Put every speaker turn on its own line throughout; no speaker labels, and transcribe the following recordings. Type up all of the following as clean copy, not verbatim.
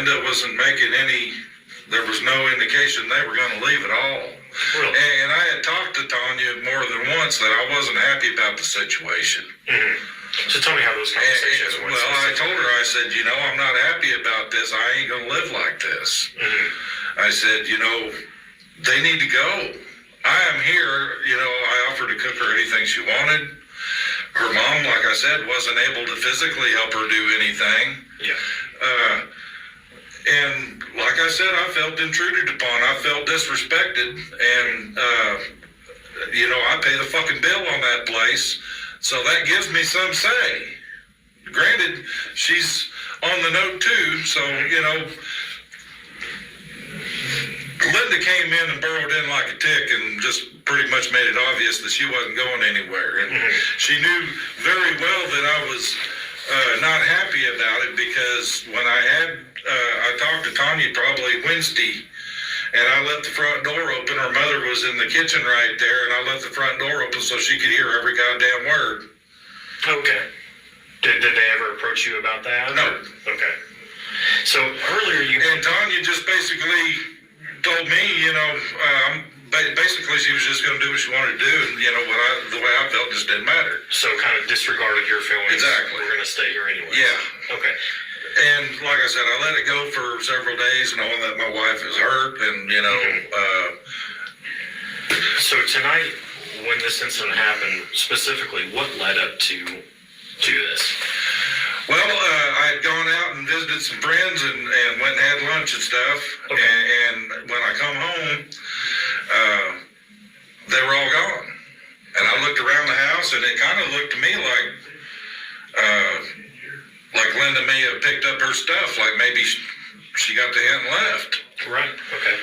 Linda wasn't making any, there was no indication they were going to leave at all.
Really?
And I had talked to Tanya more than once that I wasn't happy about the situation.
Mm-hmm. So tell me how those conversations went.
Well, I told her, I said, I'm not happy about this. I ain't going to live like this. Mm-hmm. I said, they need to go. I am here. I offered to cook her anything she wanted. Her mom, like I said, wasn't able to physically help her do anything.
Yeah.
And like I said, I felt intruded upon. I felt disrespected. And, I pay the fucking bill on that place. So that gives me some say. Granted, she's on the note too. So, Linda came in and burrowed in like a tick and just pretty much made it obvious that she wasn't going anywhere. And she knew very well that I was not happy about it, because when I talked to Tanya probably Wednesday, and I left the front door open. Her mother was in the kitchen right there, and I left the front door open so she could hear every goddamn word.
Okay. Did they ever approach you about that?
No.
Okay. So earlier
And Tanya just basically told me, basically she was just going to do what she wanted to do, and the way I felt just didn't matter.
So kind of disregarded your feelings.
Exactly.
We're going to stay here anyway.
Yeah.
Okay.
And like I said, I let it go for several days, knowing that my wife is hurt, and
So tonight, when this incident happened, specifically, what led up to this?
Well, I had gone out and visited some friends and went and had lunch and stuff. Okay. And when I come home, they were all gone. And I looked around the house, and it kind of looked to me like Linda may have picked up her stuff, like maybe she got the hint and left.
Right, okay.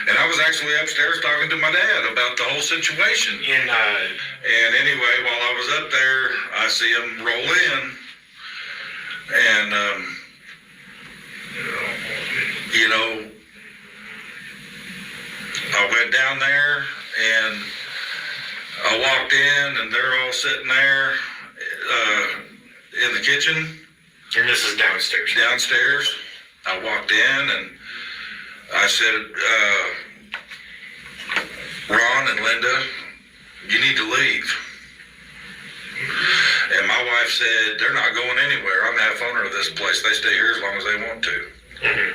And I was actually upstairs talking to my dad about the whole situation. And anyway, while I was up there, I see him roll in. And, I went down there, and I walked in, and they're all sitting there in the kitchen.
And this is downstairs?
Downstairs. I walked in, and I said, Ron and Linda, you need to leave. And my wife said, they're not going anywhere. I'm the half owner of this place. They stay here as long as they want to.
Mm-hmm.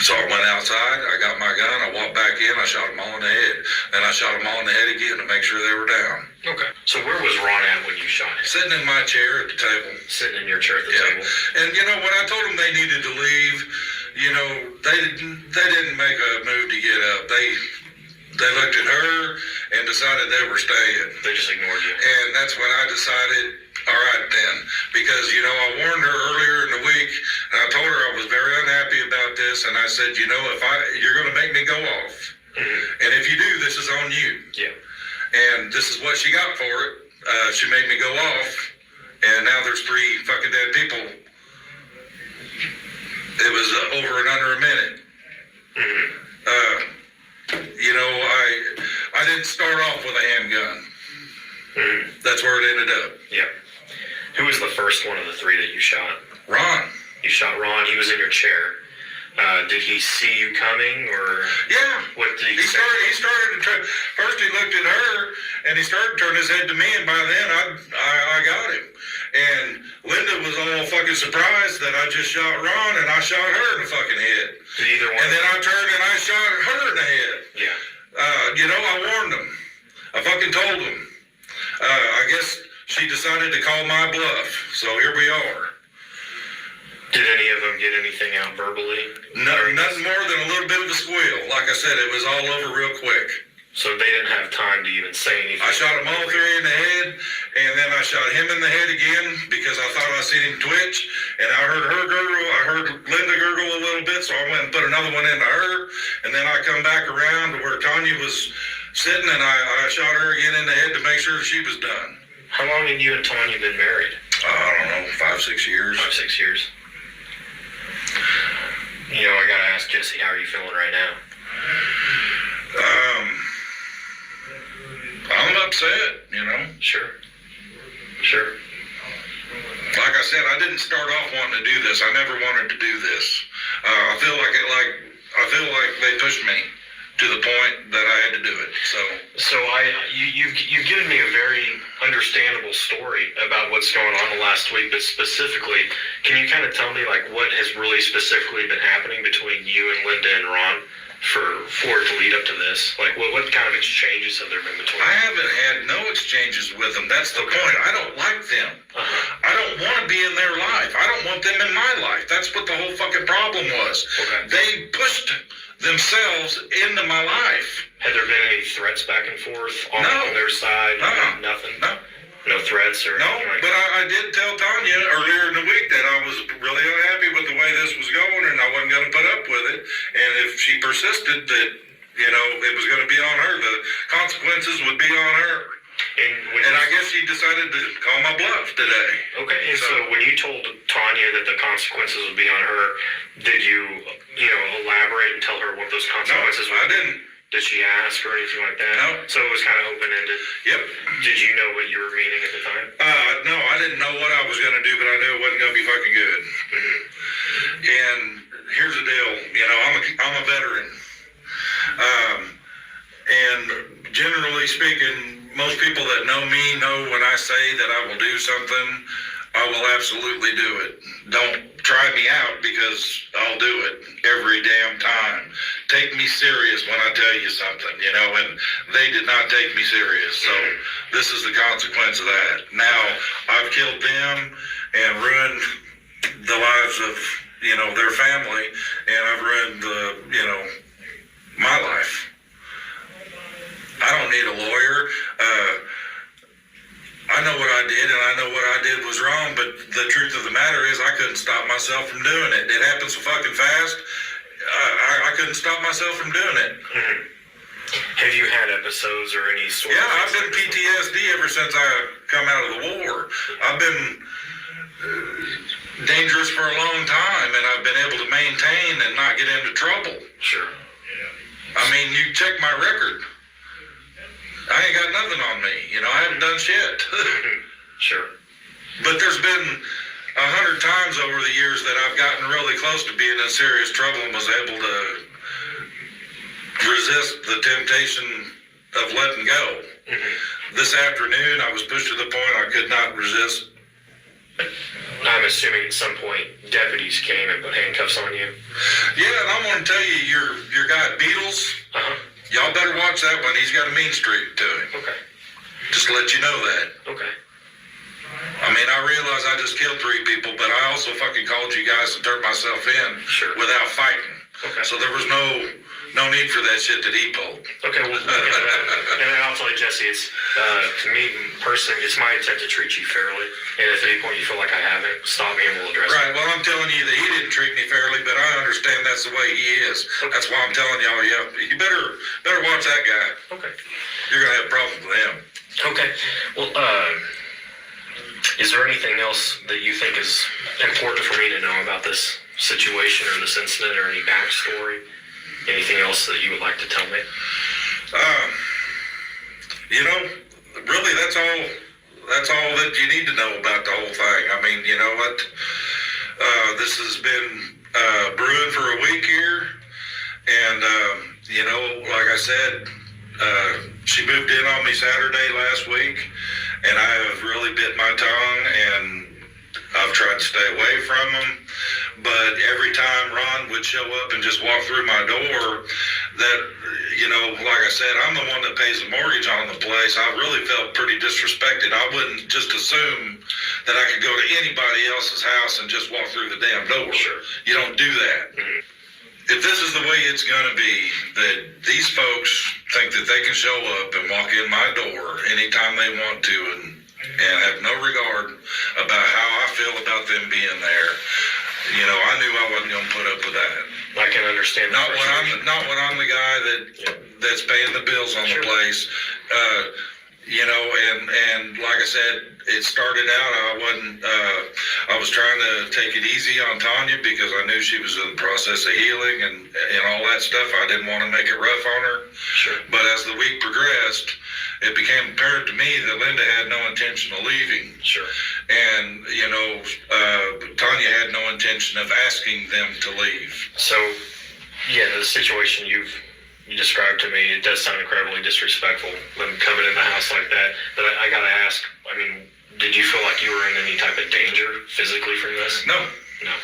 So I went outside, I got my gun, I walked back in, I shot them all in the head. Then I shot them all in the head again to make sure they were down.
Okay. So where was Ron at when you shot him?
Sitting in my chair at the table.
Sitting in your chair at the table.
And when I told them they needed to leave, they didn't make a move to get up. They looked at her and decided they were staying.
They just ignored you.
And that's when I decided, all right then, because I warned her earlier in the week, and I told her I was very unhappy about this, and I said, you're going to make me go off. Mm-hmm. And if you do, this is on you. Yeah. And this is what she got for it. She made me go off, and now there's 3 fucking dead people. It was over and under a minute. Mm-hmm. I didn't start off with a handgun. Mm-hmm. That's where it ended up.
Yeah. Who was the first one of the 3 that you shot?
Ron.
You shot Ron. He was in your chair. Did he see you coming, or?
Yeah.
What did he say?
He started to turn. First he looked at her, and he started to turn his head to me, and by then I got him. And Linda was all fucking surprised that I just shot Ron, and I shot her in the fucking head.
Did either one?
And then I turned and I shot her in the head.
Yeah.
I warned them. I fucking told them. I guess she decided to call my bluff, so here we are.
Did any of them get anything out verbally?
No, nothing more than a little bit of a squeal. Like I said, it was all over real quick.
So they didn't have time to even say anything?
I shot them all 3 in the head, and then I shot him in the head again because I thought I seen him twitch, and I heard her gurgle, I heard Linda gurgle a little bit, so I went and put another one into her, and then I come back around to where Tanya was sitting, and I shot her again in the head to make sure she was done.
How long had you and Tanya been married?
I don't know, 5, 6 years.
5, 6 years. I gotta ask Jesse, how are you feeling right now?
I'm upset,
Sure.
Like I said, I didn't start off wanting to do this. I never wanted to do this. I feel like they pushed me to the point that I had to do it.
So you've given me a very understandable story about what's going on the last week, but specifically, can you kind of tell me like what has really specifically been happening between you and Linda and Ron for it to lead up to this? Like what kind of exchanges have there been between
I haven't had no exchanges with them. That's the point. I don't like them. I don't want to be in their life. I don't want them in my life. That's what the whole fucking problem was. They pushed themselves into my life.
Had there been any threats back and forth on their side? Nothing? No threats or anything like
but I did tell Tanya earlier in the week that I was really unhappy with the way this was going and I wasn't going to put up with it. And if she persisted that, it was going to be on her, the consequences would be on her. And I guess she decided to call my bluff today.
Okay, and so when you told Tanya that the consequences would be on her, did you, elaborate and tell her what those consequences were?
No, I didn't.
Did she ask or anything like that?
No.
So it was kind of open-ended?
Yep.
Did you know what you were meaning at the time?
No, I didn't know what I was going to do, but I knew it wasn't going to be fucking good. And here's the deal, I'm a veteran. And generally speaking, most people that know me know when I say that I will do something, I will absolutely do it. Don't try me out because I'll do it every damn time. Take me serious when I tell you something, and they did not take me serious. So this is the consequence of that. Now, I've killed them and ruined the lives of, their family, and I've ruined my life. I don't need a lawyer. I know what I did, and I know what I did was wrong, but the truth of the matter is I couldn't stop myself from doing it. It happened so fucking fast, I couldn't stop myself from doing it.
Have you had episodes or any sort of...
Yeah, I've been PTSD ever since I come out of the war. I've been dangerous for a long time, and I've been able to maintain and not get into trouble.
Sure.
I mean, you check my record. I ain't got nothing on me. I haven't done shit.
Sure.
But there's been 100 times over the years that I've gotten really close to being in serious trouble and was able to resist the temptation of letting go. This afternoon, I was pushed to the point I could not resist.
I'm assuming at some point deputies came and put handcuffs on you.
Yeah, and I'm going to tell you, your guy Beatles, y'all better watch that one. He's got a mean streak to him.
Okay.
Just to let you know that.
Okay.
I mean, I realize I just killed 3 people, but I also fucking called you guys to turn myself in without fighting.
Okay.
So there was no need for that shit that he pulled.
Okay, well, and I'll tell you, Jesse, it's, to me personally, it's my intent to treat you fairly. And if at any point you feel like I haven't, stop me and we'll address it.
Right, well, I'm telling you that he didn't treat me fairly, but I understand that's the way he is.
Okay.
That's why I'm telling y'all, you better watch that guy.
Okay.
You're going to have problems with him.
Okay. Well, is there anything else that you think is important for me to know about this situation or this incident or any backstory? Anything else that you would like to tell me?
Really, that's all that you need to know about the whole thing. I mean, you know what? This has been brewing for a week here, and like I said, she moved in on me Saturday last week, and I have really bit my tongue, and I've tried to stay away from them. But every time Ron would show up and just walk through my door, that, like I said, I'm the one that pays the mortgage on the place. I really felt pretty disrespected. I wouldn't just assume that I could go to anybody else's house and just walk through the damn door.
Sure.
You don't do that. If this is the way it's going to be, that these folks think that they can show up and walk in my door anytime they want to and have no regard about how I feel about them being there, I knew I wasn't going to put up with that.
I can understand that.
Not when I'm the guy that's paying the bills on the place. And like I said, it started out, I was trying to take it easy on Tanya because I knew she was in the process of healing and all that stuff. I didn't want to make it rough on her.
Sure.
But as the week progressed, it became apparent to me that Linda had no intention of leaving.
Sure.
And, Tanya had no intention of asking them to leave.
So, yeah, the situation you described to me, it does sound incredibly disrespectful, them coming in the house like that. But I gotta ask, I mean, did you feel like you were in any type of danger physically from this?
No.
No.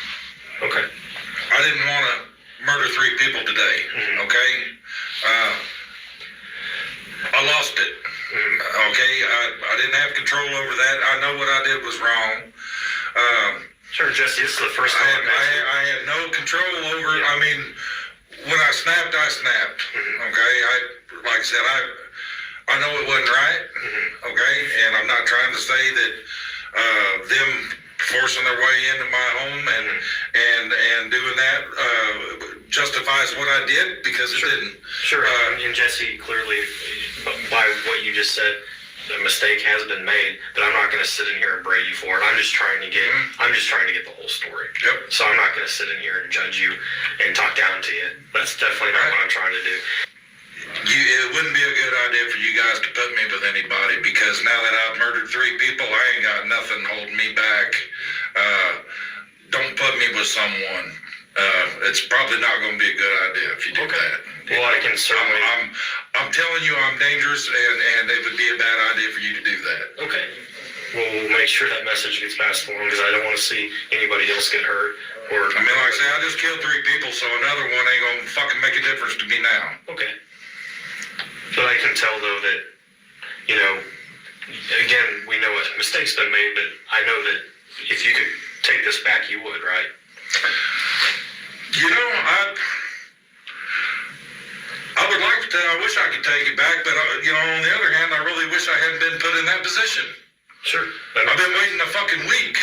Okay.
I didn't want to murder 3 people today, okay? I lost it, okay? I didn't have control over that. I know what I did was wrong.
Sure, Jesse, this is the first time
I had no control over it. I mean, when I snapped, okay? Like I said, I know it wasn't right, okay? And I'm not trying to say that them forcing their way into my home and doing that justifies what I did, because it didn't.
Sure, and Jesse, clearly, by what you just said, a mistake has been made, but I'm not going to sit in here and berate you for it. I'm just trying to get the whole story.
Yep.
So I'm not going to sit in here and judge you and talk down to you. That's definitely not what I'm trying to do.
It wouldn't be a good idea for you guys to put me with anybody, because now that I've murdered 3 people, I ain't got nothing holding me back. Don't put me with someone. It's probably not going to be a good idea if you do that.
Well, I can certainly.
I'm telling you, I'm dangerous, and it would be a bad idea for you to do that.
Okay. We'll make sure that message gets passed for them, because I don't want to see anybody else get hurt. Or
I mean, like I say, I just killed 3 people, so another one ain't going to fucking make a difference to me now.
Okay. But I can tell, though, that, again, we know a mistake's been made, but I know that if you could take this back, you would, right?
I would like to. I wish I could take it back, but on the other hand, I really wish I hadn't been put in that position.
Sure.
I've been waiting a fucking week.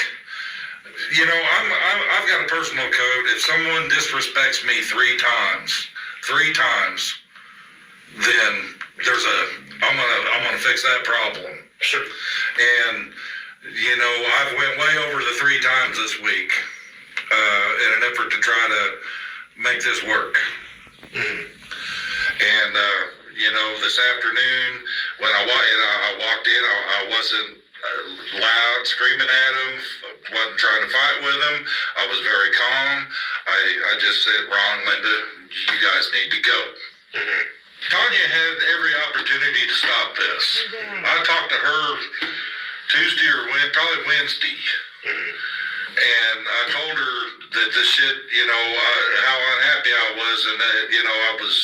I've got a personal code. If someone disrespects me 3 times, then I'm gonna fix that problem.
Sure.
And I've went way over the 3 times this week in an effort to try to make this work. And this afternoon when I walked in, I wasn't loud screaming at him, wasn't trying to fight with him. I was very calm. I just said, Ron, Linda, you guys need to go. Tanya had every opportunity to stop this. I talked to her Tuesday or probably Wednesday. And I told her that this shit, how unhappy I was, and that, I was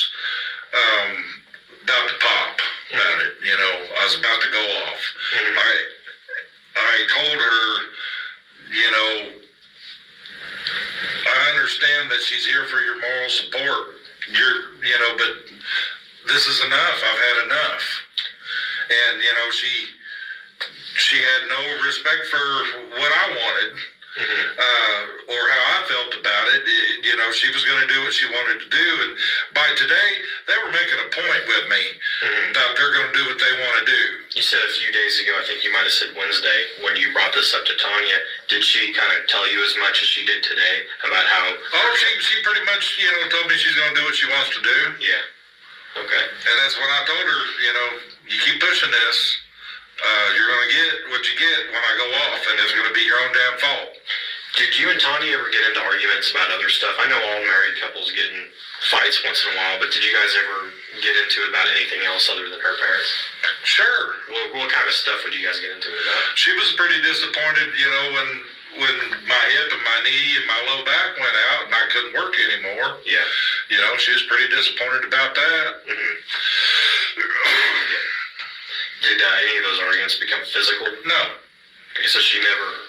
about to pop about it. I was about to go off. I told her, I understand that she's here for your moral support. But this is enough. I've had enough. And, she had no respect for what I wanted. Or how I felt about it. She was going to do what she wanted to do, and by today they were making a point with me about they're going to do what they want to do.
You said a few days ago, I think you might have said Wednesday, when you brought this up to Tanya, did she kind of tell you as much as she did today about how?
Oh, she pretty much told me she's going to do what she wants to do.
Yeah. Okay.
And that's when I told her, you keep pushing this, you're going to get what you get when I go off, and it's going to be your own damn fault.
Did you and Tanya ever get into arguments about other stuff? I know all married couples get in fights once in a while, but did you guys ever get into it about anything else other than her parents?
Sure.
What kind of stuff would you guys get into it about?
She was pretty disappointed, when my hip and my knee and my low back went out and I couldn't work anymore.
Yeah.
She was pretty disappointed about that.
Did any of those arguments become physical?
No.
Okay, so she never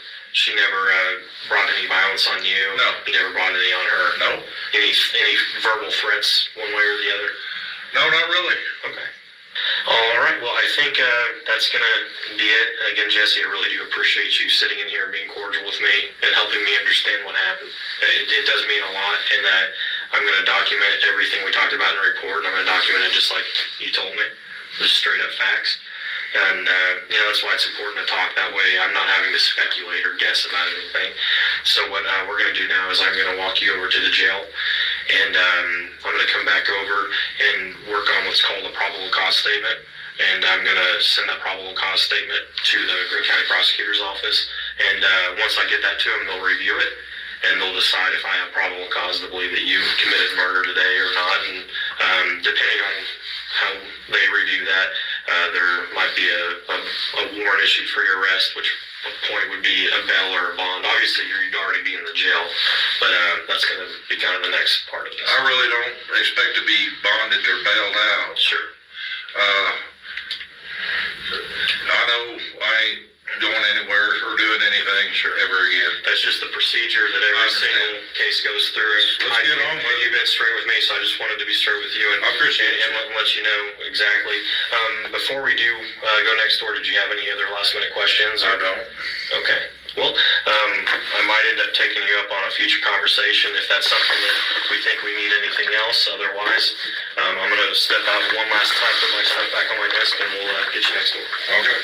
brought any violence on you?
No.
You never brought any on her?
No.
Any verbal threats one way or the other?
No, not really.
Okay. All right. Well, I think that's going to be it. Again, Jesse, I really do appreciate you sitting in here and being cordial with me and helping me understand what happened. It does mean a lot, and that I'm going to document everything we talked about in the report, and I'm going to document it just like you told me, just straight up facts. And, that's why it's important to talk that way. I'm not having to speculate or guess about anything. So what we're going to do now is I'm going to walk you over to the jail, and I'm going to come back over and work on what's called a probable cause statement. and I'm going to send that probable cause statement to the Greene County Prosecutor's Office. And once I get that to them, they'll review it, and they'll decide if I have probable cause to believe that you committed murder today or not. And depending on how they review that, there might be a warrant issued for your arrest, which point would be a bail or a bond. Obviously, you'd already be in the jail, but that's going to be kind of the next part of this.
I really don't expect to be bonded or bailed out.
Sure.
I know I ain't going anywhere or doing anything ever again.
That's just the procedure that every single case goes through.
Let's get on with it.
You've been straight with me, so I just wanted to be straight with you and
I appreciate it.
and let you know exactly. Before we do go next door, did you have any other last minute questions?
I don't.
Okay. Well, I might end up taking you up on a future conversation if that's something that we think we need anything else. Otherwise, I'm going to step out one last time, put my stuff back on my desk, and we'll get you next door.
Okay.